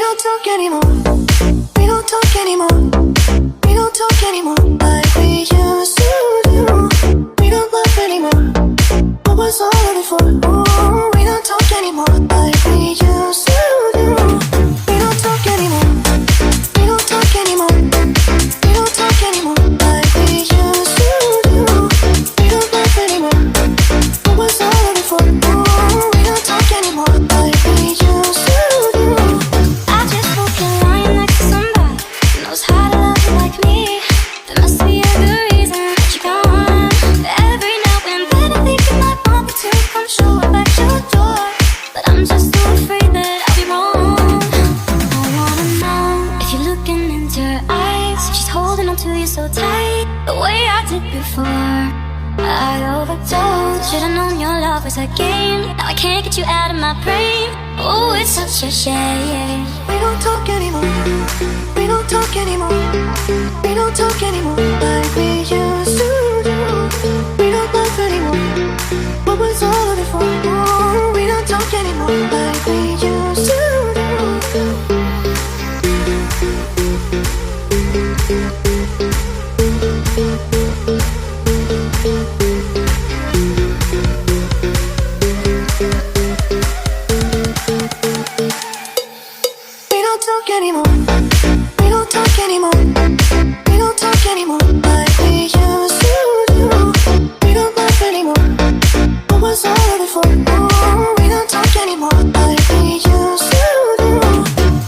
don't talk anymore. We don't talk anymore. We don't talk anymore like we used to do. We don't laugh anymore. What was all of it for? Ooh, we don't talk anymore like we used to do. We don't talk anymore. We don't talk anymore. We don't talk anymore like we used to do. We don't laugh anymore. What was all of it for? Ooh, we don't talk anymore like we used to do. I just hope you're lying next to somebody who knows how to love you like me. There must be a good reason that you're gone. Every now and then I think you might want me to come show up at your door, but I'm just so afraid that I'll be wrong. I wanna know if you're looking into her eyes, if she's holding on to you so tight, the way I did before. I overdosed. Should've known your love was a game. Now I can't get you out of my brain. Oh, it's such a shame. We don't talk anymore. We don't talk anymore. We don't talk anymore like we used to do. We don't laugh anymore. What was all of it for? Ooh, we don't talk anymore like we used to do. We don't talk anymore. We don't talk anymore. We don't talk anymore like we used to do. We don't laugh anymore. What was all of it for? Ooh, we don't talk anymore like we used to do.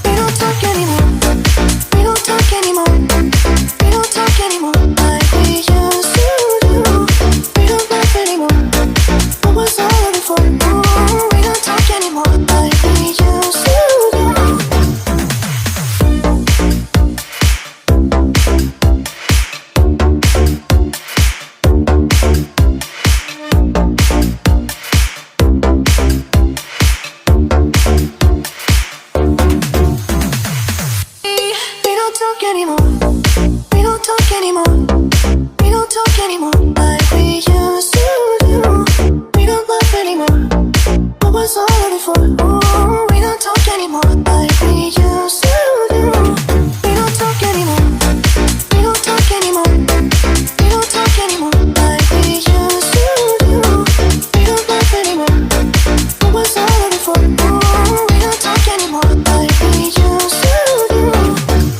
We don't talk anymore. We don't talk anymore. We don't talk anymore like we used to do. We don't laugh anymore. What was all of it for? Ooh, we don't talk anymore like we used to do. We don't talk anymore. We don't talk anymore. We don't talk anymore like we used to do. We don't laugh anymore. What was all of it for? Ooh, we don't talk anymore like we used to do. We don't talk anymore. We don't talk anymore. We don't talk anymore like we used to do. We don't laugh anymore. What was all of it for? Ooh, we don't talk anymore like we used to do.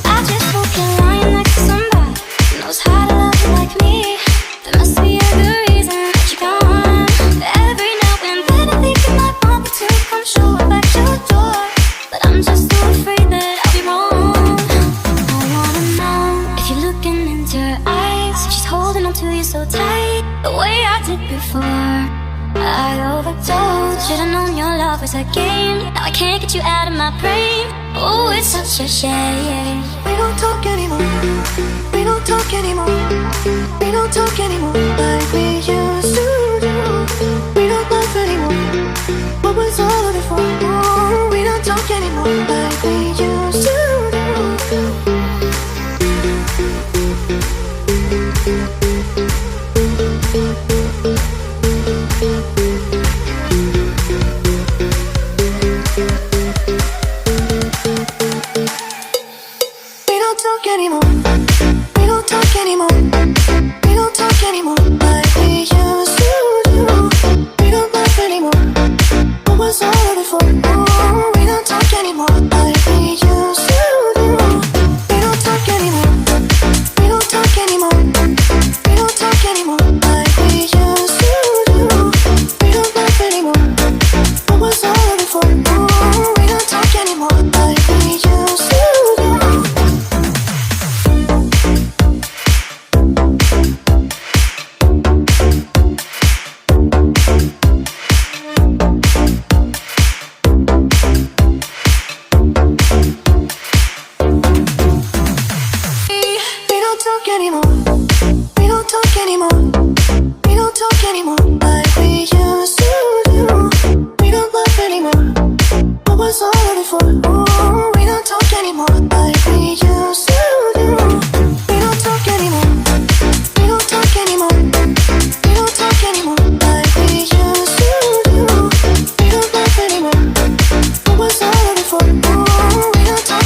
I just hope you're lying next to somebody who knows how to love you like me. There must be a good reason that you're gone. Every now and then I think you might want me to come show up at your door, but I'm just so afraid that I'll be wrong. I wanna know if you're looking into her eyes, if she's holding on to you so tight, the way I did before. I overdosed. Should've known your love was a game. Now I can't get you out of my brain. Oh, it's such a shame. We don't talk anymore. We don't talk anymore. We don't talk anymore like we used to do. We don't laugh anymore. What was all of it for? Ooh, we don't talk anymore like we used to do. We don't talk anymore. We don't talk anymore. We don't talk anymore like we used to do. We don't laugh anymore. What was all of it for? Ooh, we don't talk anymore like we used to do. We don't talk anymore. We don't talk anymore. We don't talk anymore like we used to do. We don't laugh anymore. What was all of it for? Ooh, we don't talk anymore like we used to do. We don't talk anymore. We don't talk anymore. We don't talk anymore like we used to do. We don't laugh anymore. What was all of it for? Ooh, we don't talk anymore like we used to do. We don't talk anymore. We don't talk anymore. We don't talk anymore like we used to do. We don't laugh anymore. What was all of it for? Ooh, we don't talk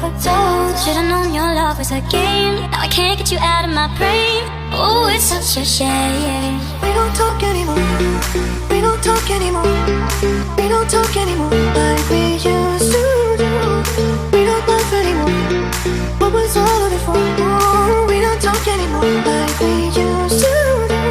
overdosed. Should've known your love was a game. Now I can't get you out of my brain. Oh, it's such a shame. We don't talk anymore. We don't talk anymore. We don't talk anymore like we used to do. We don't laugh anymore. What was all of it for? Oh, we don't talk anymore like we used to do.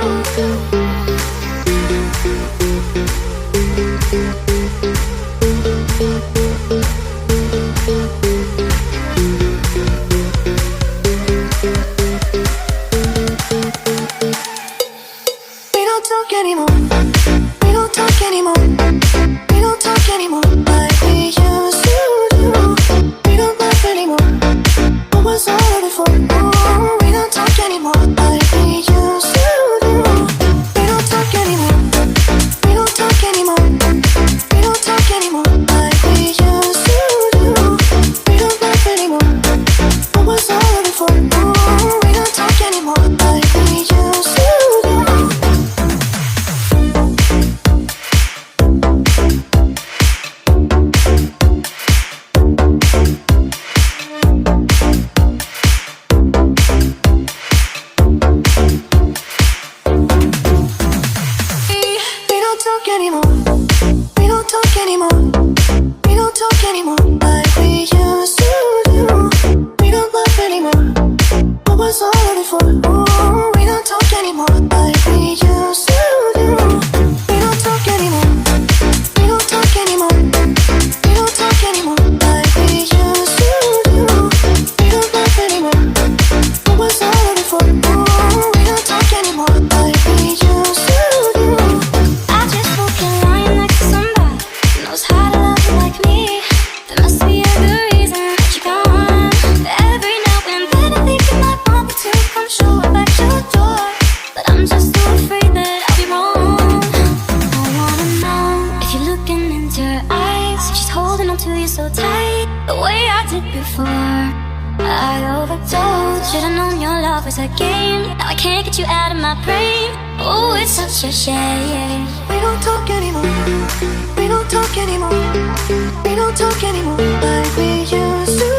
We don't talk anymore. We don't talk anymore. We don't talk anymore like we used to do. We don't laugh anymore. What was all of it for? Oh, we don't talk anymore like we used to do. We don't talk anymore. We don't talk anymore. We don't talk anymore like we used to do. We don't laugh anymore. What was all of it for? Oh, we don't talk anymore like we used to do. We don't talk anymore. We don't talk anymore. We don't talk anymore like we used to do. We don't laugh anymore. What was all of it for? Oh, we don't talk anymore like we used to do. We don't talk anymore. We don't talk anymore. We don't talk anymore like we used to do. We don't laugh anymore. What was all of it for? Oh, we don't talk anymore like we used to do. I just hope you're lying next to somebody who knows how to love you like me. There must be a good reason that you're gone. Every now and then I think you might want me to come show up at your door, but I'm just too afraid that I'll be wrong. I wanna know if you're looking into her eyes, if she's holding on to you so tight, the way I did before. I overdosed. Should've known your love was a game. Now I can't get you out of my brain. Oh, it's such a shame. We don't talk anymore. We don't talk anymore. We don't talk anymore like we used to